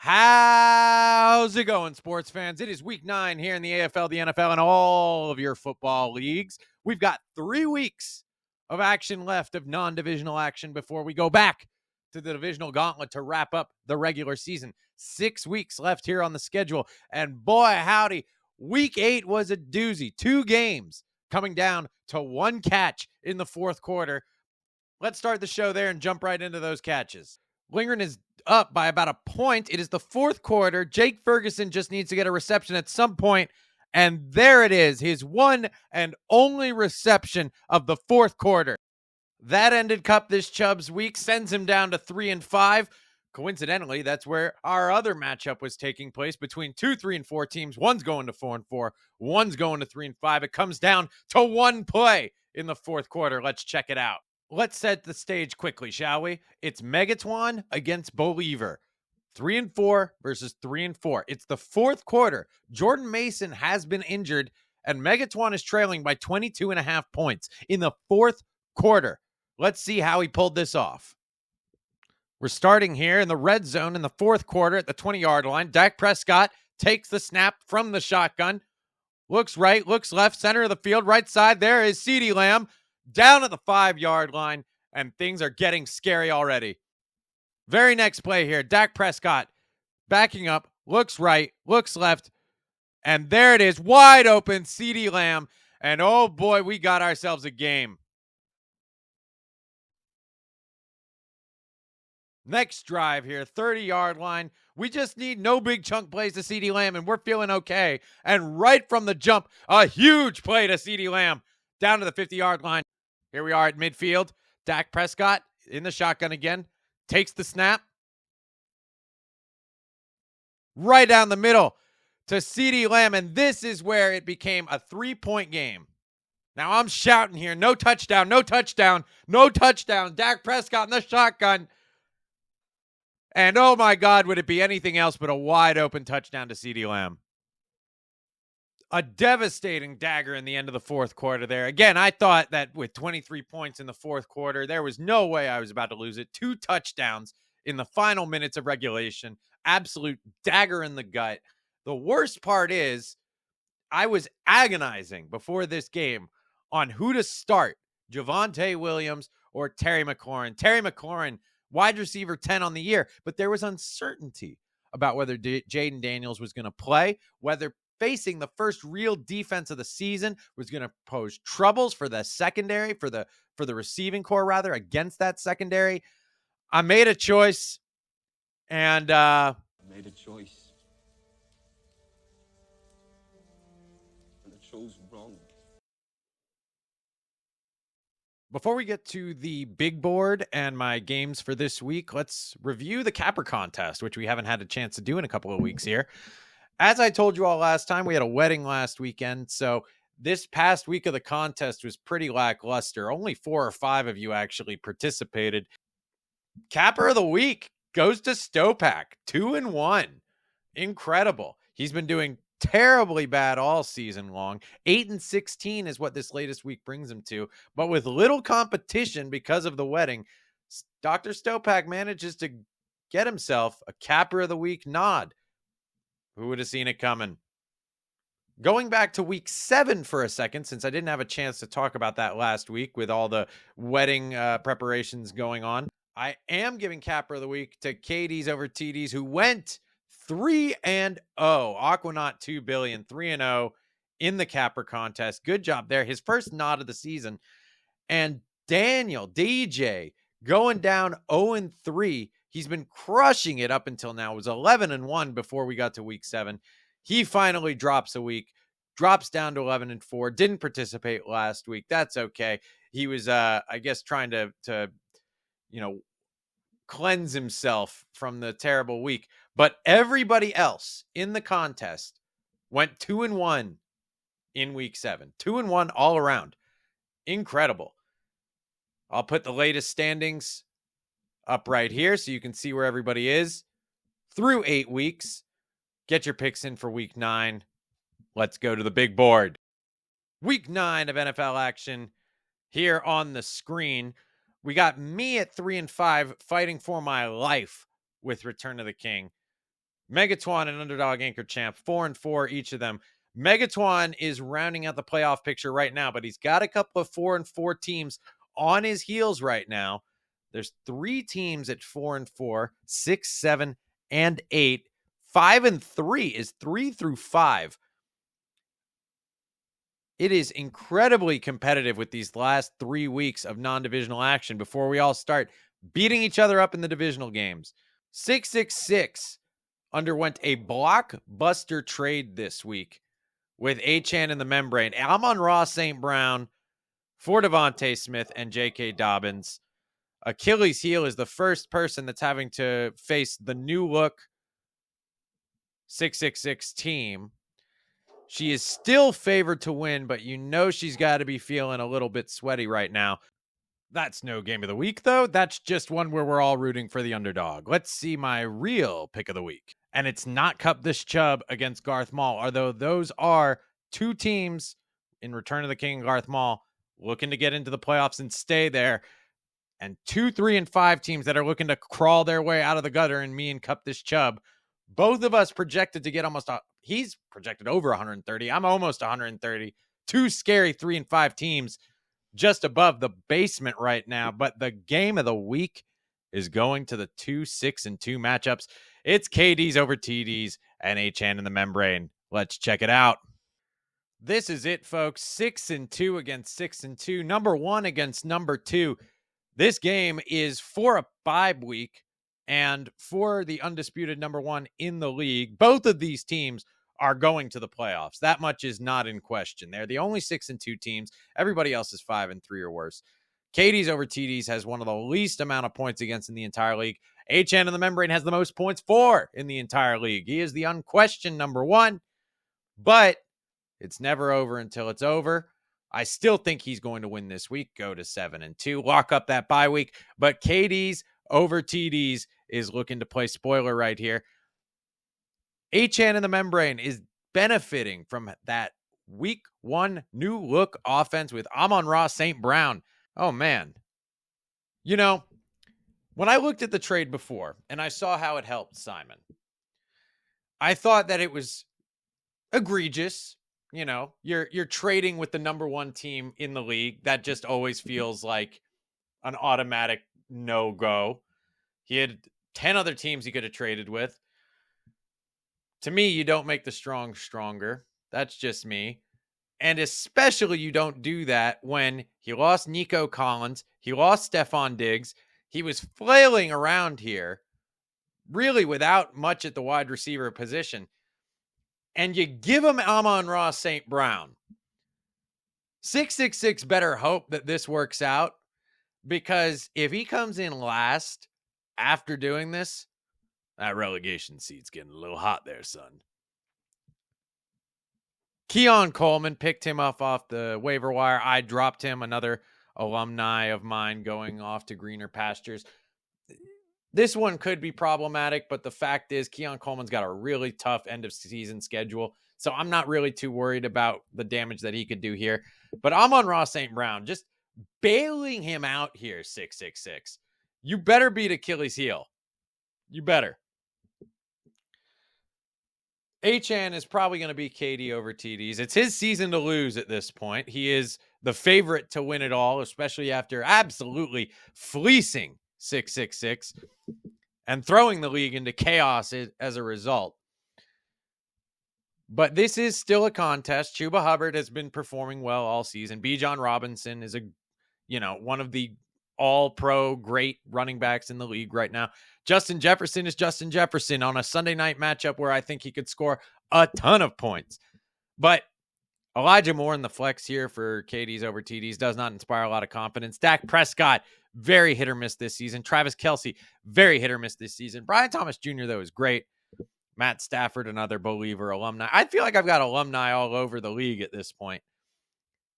How's it going, sports fans? It is week 9 here in the AFL, the NFL, and all of your football leagues. We've got 3 weeks of action left of non-divisional action before we go back to the divisional gauntlet to wrap up the regular season. 6 weeks left here on the schedule. And boy, howdy, week 8 was a doozy. 2 games coming down to 1 catch in the fourth quarter. Let's start the show there and jump right into those catches. Lindgren is up by about a point. It is the fourth quarter. Jake Ferguson just needs to get a reception at some point, and there it is, his one and only reception of the fourth quarter. That ended Cup this Chubb's week, sends him down to 3-5. Coincidentally, that's where our other matchup was taking place between 2 3-4 teams. One's going to 4-4, one's going to 3-5. It comes down to one play in the fourth quarter. Let's check it out. Let's set the stage quickly, shall we? It's Megatron against Believer. 3-4 versus 3-4. It's the fourth quarter. Jordan Mason has been injured, and Megatron is trailing by 22.5 points in the fourth quarter. Let's see how he pulled this off. We're starting here in the red zone in the fourth quarter at the 20-yard line. Dak Prescott takes the snap from the shotgun. Looks right, looks left, center of the field, right side. There is CeeDee Lamb down at the 5-yard line, and things are getting scary already. Very next play here, Dak Prescott backing up, looks right, looks left, and there it is, wide open, CeeDee Lamb, and oh boy, we got ourselves a game. Next drive here, 30-yard line. We just need no big chunk plays to CeeDee Lamb, and we're feeling okay. And right from the jump, a huge play to CeeDee Lamb down to the 50-yard line. Here we are at midfield. Dak Prescott in the shotgun again. Takes the snap. Right down the middle to CeeDee Lamb. And this is where it became a 3-point game. Now I'm shouting here. No touchdown, no touchdown, no touchdown. Dak Prescott in the shotgun. And oh my God, would it be anything else but a wide open touchdown to CeeDee Lamb. A devastating dagger in the end of the fourth quarter there. Again, I thought that with 23 points in the fourth quarter, there was no way I was about to lose it. 2 touchdowns in the final minutes of regulation. Absolute dagger in the gut. The worst part is I was agonizing before this game on who to start, Javonte Williams or Terry McLaurin. Terry McLaurin, wide receiver 10 on the year, but there was uncertainty about whether Jaden Daniels was going to play, whether facing the first real defense of the season was going to pose troubles for the secondary, for the receiving core rather, against that secondary. I made a choice, and made a choice, and I chose wrong. Before we get to the big board and my games for this week, let's review the Capper contest, which we haven't had a chance to do in a couple of weeks here. As I told you all last time, we had a wedding last weekend, so this past week of the contest was pretty lackluster. Only 4 or 5 of you actually participated. Capper of the week goes to Stopak, 2-1. Incredible. He's been doing terribly bad all season long. 8-16 is what this latest week brings him to. But with little competition because of the wedding, Dr. Stopak manages to get himself a Capper of the Week nod. Who would have seen it coming? Going back to week 7 for a second, since I didn't have a chance to talk about that last week with all the wedding preparations going on, I am giving Capper of the Week to Katie's over TD's, who went 3-0. Aquanaut 2 billion, 3-0 in the Capper contest. Good job there. His first nod of the season. And Daniel, DJ, going down 0-3. He's been crushing it up until now. It was 11-1 before we got to week 7. He finally drops a week, drops down to 11-4. Didn't participate last week. That's okay. He was, I guess, trying to cleanse himself from the terrible week. But everybody else in the contest went 2-1 in week 7. 2-1 all around. Incredible. I'll put the latest standings up right here so you can see where everybody is through 8 weeks. Get your picks in for week 9. Let's go to the big board. Week 9 of NFL action here on the screen. We got me at 3-5 fighting for my life with Return of the King. Megatwan and Underdog Anchor Champ, 4-4 each of them. Megatwan is rounding out the playoff picture right now, but he's got a couple of 4-4 teams on his heels right now. There's 3 teams at 4-4, 6, 7, and 8. 5-3 is 3 through 5. It is incredibly competitive with these last 3 weeks of non-divisional action before we all start beating each other up in the divisional games. 666 underwent a blockbuster trade this week with Achane and the Membrane. Amon-Ra St. Brown for Devontae Smith and J.K. Dobbins. Achilles Heel is the first person that's having to face the new look 666 team. She is still favored to win, but you know she's got to be feeling a little bit sweaty right now. That's no game of the week, though. That's just one where we're all rooting for the underdog. Let's see my real pick of the week. And it's not Cup This Chubb against Garth Mall, although those are 2 teams in Return of the King and Garth Mall looking to get into the playoffs and stay there. And 2, 3, and 5 teams that are looking to crawl their way out of the gutter, and me and Cup This Chubb. Both of us projected to get he's projected over 130. I'm almost 130. 2 scary 3 and 5 teams just above the basement right now. But the game of the week is going to the 2, 6, and 2 matchups. It's KD's over TD's and Achane and the Membrane. Let's check it out. This is it, folks. 6 and 2 against 6 and 2. Number 1 against number 2. This game is for a 5 week and for the undisputed number 1 in the league. Both of these teams are going to the playoffs. That much is not in question. They're the only 6 and 2 teams. Everybody else is 5 and 3 or worse. KD's over TD's has one of the least amount of points against in the entire league. Achane and the Membrane has the most points for in the entire league. He is the unquestioned number 1, but it's never over until it's over. I still think he's going to win this week, go to 7 and 2, lock up that bye week. But KD's over TD's is looking to play spoiler right here. Achane and the Membrane is benefiting from that week 1 new look offense with Amon-Ra St. Brown. Oh, man. You know, when I looked at the trade before and I saw how it helped Simon, I thought that it was egregious. You know, you're trading with the number 1 team in the league. That just always feels like an automatic no-go. He had 10 other teams he could have traded with. To me, you don't make the strong stronger. That's just me. And especially you don't do that when he lost Nico Collins. He lost Stephon Diggs. He was flailing around here, really without much at the wide receiver position. And you give him Amon-Ra St. Brown. 666 better hope that this works out, because if he comes in last after doing this, that relegation seat's getting a little hot there, son. Keon Coleman picked him up off the waiver wire. I dropped him, another alumni of mine going off to greener pastures. This one could be problematic, but the fact is Keon Coleman's got a really tough end of season schedule, so I'm not really too worried about the damage that he could do here. But Amon-Ra St. Brown, just bailing him out here, 666. You better beat Achilles Heel. You better. Achane is probably going to be KD over TD's. It's his season to lose at this point. He is the favorite to win it all, especially after absolutely fleecing 666 and throwing the league into chaos as a result. But this is still a contest. Chuba Hubbard has been performing well all season. Bijan Robinson is one of the all-pro great running backs in the league right now. Justin Jefferson is Justin Jefferson on a Sunday night matchup where I think he could score a ton of points. But Elijah Moore in the flex here for KD's over TD's does not inspire a lot of confidence. Dak Prescott, very hit or miss this season. Travis Kelce, very hit or miss this season. Brian Thomas Jr., though, is great. Matt Stafford, another believer alumni. I feel like I've got alumni all over the league at this point.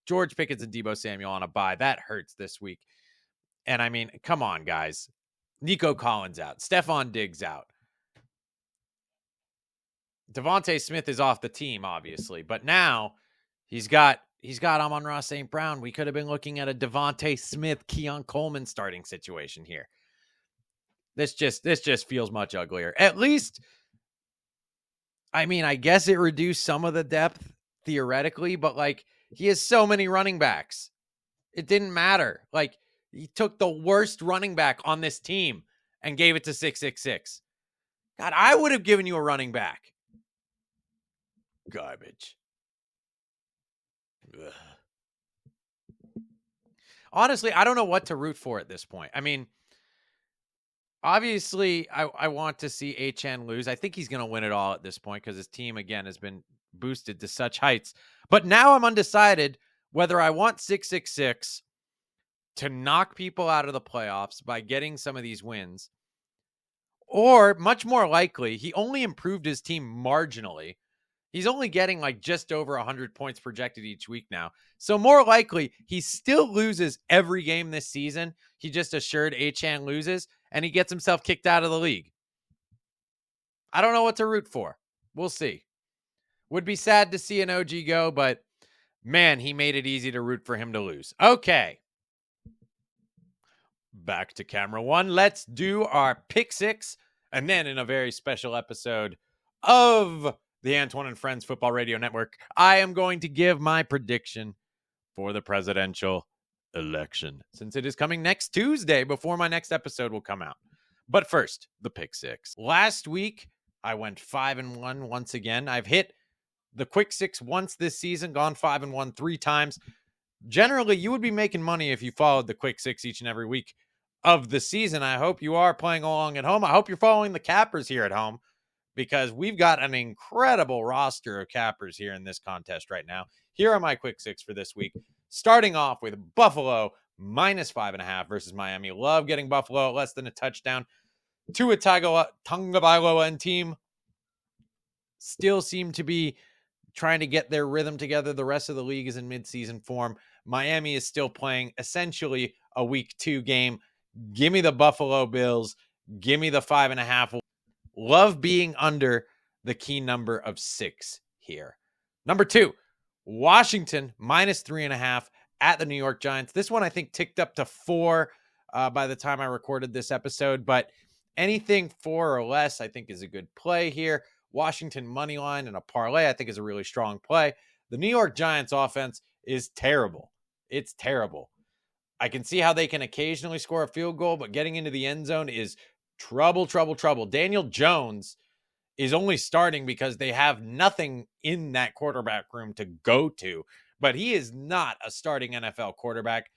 George Pickens and Deebo Samuel on a bye. That hurts this week. And I mean, come on, guys. Nico Collins out. Stephon Diggs out. Devontae Smith is off the team, obviously. But now he's got Amon-Ra St. Brown. We could have been looking at a Devontae Smith, Keon Coleman starting situation here. This just feels much uglier. At least I mean, I guess it reduced some of the depth theoretically, but like he has so many running backs. It didn't matter. Like he took the worst running back on this team and gave it to 666. God, I would have given you a running back. Garbage. Ugh. Honestly, I don't know what to root for at this point. I mean, obviously, I want to see Achane lose. I think he's going to win it all at this point because his team, again, has been boosted to such heights. But now I'm undecided whether I want 666 to knock people out of the playoffs by getting some of these wins, or much more likely, he only improved his team marginally. He's only getting like just over 100 points projected each week now. So more likely, he still loses every game this season. He just assured Achane loses, and he gets himself kicked out of the league. I don't know what to root for. We'll see. Would be sad to see an OG go, but man, he made it easy to root for him to lose. Okay. Back to camera one. Let's do our pick six. And then in a very special episode of the Antoine and Friends Football Radio Network, I am going to give my prediction for the presidential election, since it is coming next Tuesday before my next episode will come out. But first, the pick six. Last week, I went 5-1 once again. I've hit the quick six once this season, gone 5-1 3 times. Generally, you would be making money if you followed the quick six each and every week of the season. I hope you are playing along at home. I hope you're following the cappers here at home, because we've got an incredible roster of cappers here in this contest right now. Here are my quick six for this week. Starting off with Buffalo -5.5 versus Miami. Love getting Buffalo at less than a touchdown. Tua Tagovailoa and team still seem to be trying to get their rhythm together. The rest of the league is in midseason form. Miami is still playing essentially a week 2 game. Give me the Buffalo Bills. Give me the 5.5. Love being under the key number of 6 here. Number 2, Washington -3.5 at the New York Giants. This one I think ticked up to 4 by the time I recorded this episode, but anything 4 or less I think is a good play here. Washington money line and a parlay I think is a really strong play. The New York Giants offense is terrible. It's terrible. I can see how they can occasionally score a field goal, but getting into the end zone is trouble. Daniel Jones is only starting because they have nothing in that quarterback room to go to, but he is not a starting NFL quarterback.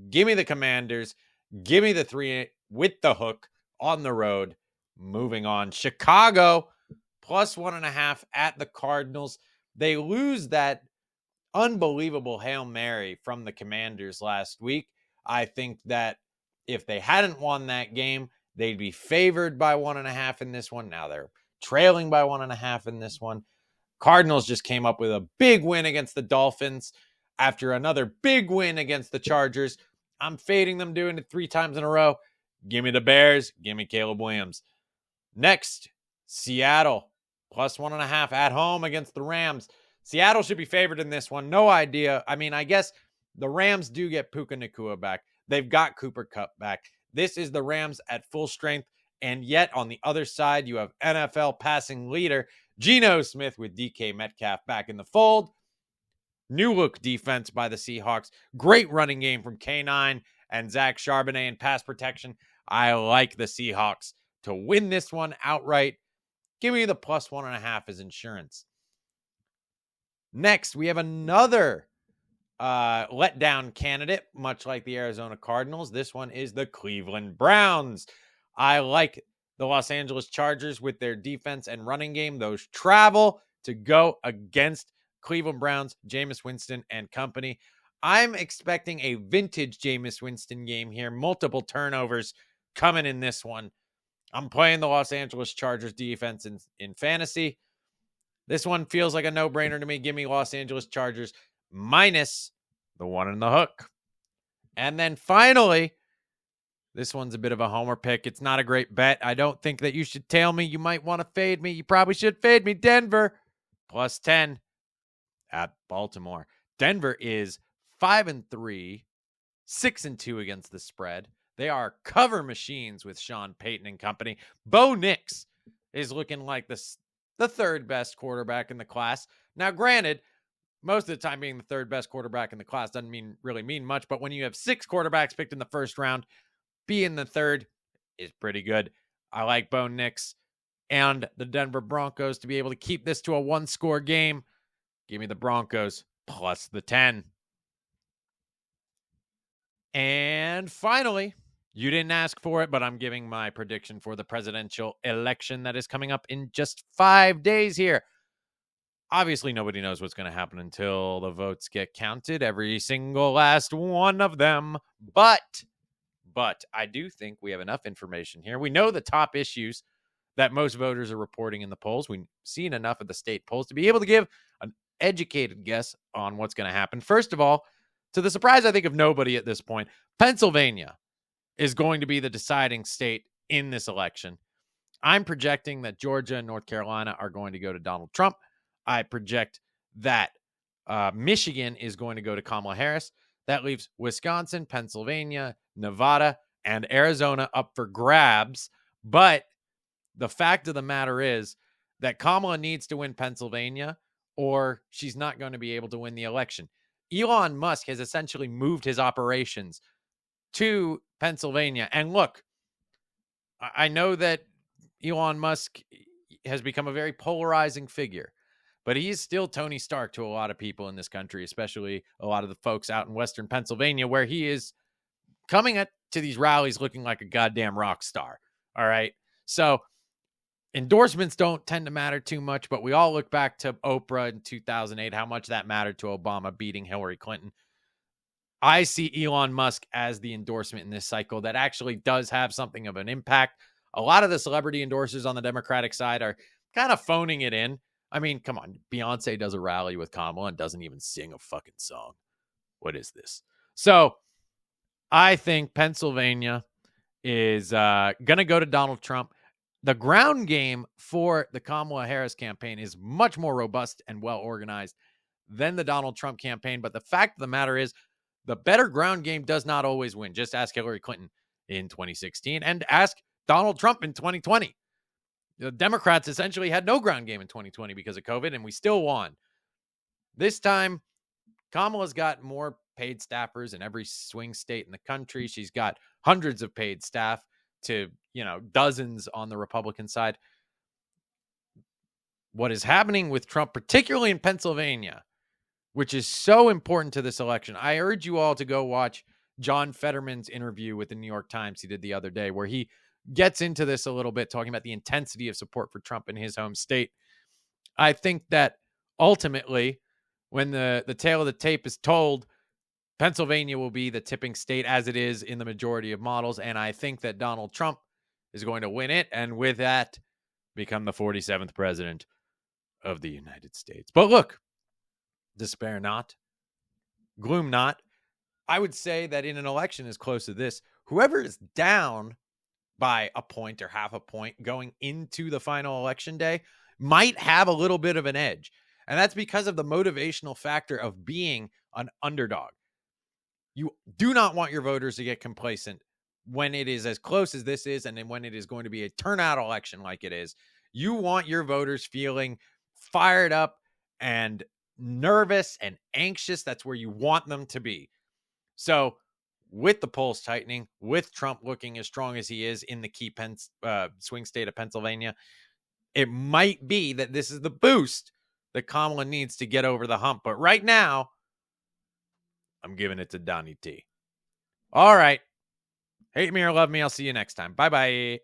Give me the Commanders. Give me the 3 with the hook on the road. Moving on. Chicago +1.5 at the Cardinals. They lose that unbelievable Hail Mary from the Commanders last week. I think that if they hadn't won that game, they'd be favored by 1.5 in this one. Now they're trailing by 1.5 in this one. Cardinals just came up with a big win against the Dolphins after another big win against the Chargers. I'm fading them, doing it 3 times in a row. Give me the Bears. Give me Caleb Williams. Next, Seattle +1.5 at home against the Rams. Seattle should be favored in this one. No idea. I mean, I guess the Rams do get Puka Nacua back. They've got Cooper Kupp back. This is the Rams at full strength. And yet on the other side, you have NFL passing leader Geno Smith with DK Metcalf back in the fold. New look defense by the Seahawks. Great running game from K9 and Zach Charbonnet in pass protection. I like the Seahawks to win this one outright. Give me the +1.5 as insurance. Next, we have another letdown candidate, much like the Arizona Cardinals. This one is the Cleveland Browns. I like the Los Angeles Chargers with their defense and running game. Those travel to go against Cleveland Browns, Jameis Winston and company. I'm expecting a vintage Jameis Winston game here. Multiple turnovers coming in this one. I'm playing the Los Angeles Chargers defense in fantasy. This one feels like a no-brainer to me. Give me Los Angeles Chargers minus the 1 in the hook. And then finally, this one's a bit of a homer pick. It's not a great bet. I don't think that you should tail me. You might want to fade me. You probably should fade me. Denver +10 at Baltimore. Denver is 5-3, 6-2 against the spread. They are cover machines with Sean Payton and company. Bo Nix is looking like the the third best quarterback in the class. Now, granted, most of the time being the third best quarterback in the class doesn't really mean much, but when you have 6 quarterbacks picked in the first round, being the third is pretty good. I like Bo Nix and the Denver Broncos to be able to keep this to a 1-score game. Give me the Broncos plus the 10. And finally, you didn't ask for it, but I'm giving my prediction for the presidential election that is coming up in just 5 days here. Obviously, nobody knows what's going to happen until the votes get counted, every single last one of them. But I do think we have enough information here. We know the top issues that most voters are reporting in the polls. We've seen enough of the state polls to be able to give an educated guess on what's going to happen. First of all, to the surprise, I think, of nobody at this point, Pennsylvania is going to be the deciding state in this election. I'm projecting that Georgia and North Carolina are going to go to Donald Trump. I project that Michigan is going to go to Kamala Harris. That leaves Wisconsin, Pennsylvania, Nevada, and Arizona up for grabs. But the fact of the matter is that Kamala needs to win Pennsylvania or she's not going to be able to win the election. Elon Musk has essentially moved his operations to Pennsylvania. And look, I know that Elon Musk has become a very polarizing figure, but he's still Tony Stark to a lot of people in this country, especially a lot of the folks out in Western Pennsylvania, where he is coming to these rallies looking like a goddamn rock star. All right. So endorsements don't tend to matter too much, but we all look back to Oprah in 2008, how much that mattered to Obama beating Hillary Clinton. I see Elon Musk as the endorsement in this cycle that actually does have something of an impact. A lot of the celebrity endorsers on the Democratic side are kind of phoning it in. I mean, come on. Beyonce does a rally with Kamala and doesn't even sing a fucking song. What is this? So I think Pennsylvania is going to go to Donald Trump. The ground game for the Kamala Harris campaign is much more robust and well organized than the Donald Trump campaign. But the fact of the matter is, the better ground game does not always win. Just ask Hillary Clinton in 2016 and ask Donald Trump in 2020. The Democrats essentially had no ground game in 2020 because of COVID, and we still won. This time, Kamala's got more paid staffers in every swing state in the country. She's got hundreds of paid staff to, dozens on the Republican side. What is happening with Trump, particularly in Pennsylvania, which is so important to this election. I urge you all to go watch John Fetterman's interview with the New York Times he did the other day, where he gets into this a little bit, talking about the intensity of support for Trump in his home state. I think that ultimately, when the tale of the tape is told, Pennsylvania will be the tipping state, as it is in the majority of models. And I think that Donald Trump is going to win it, and with that, become the 47th president of the United States. But look, despair not, gloom not. I would say that in an election as close to this, whoever is down by a point or half a point going into the final election day might have a little bit of an edge. And that's because of the motivational factor of being an underdog. You do not want your voters to get complacent when it is as close as this is, and then when it is going to be a turnout election like it is. You want your voters feeling fired up and nervous and anxious. That's where you want them to be. So with the polls tightening, with Trump looking as strong as he is in the key swing state of Pennsylvania, it might be that this is the boost that Kamala needs to get over the hump. But right now, I'm giving it to Donnie T. All right. Hate me or love me. I'll see you next time. Bye-bye.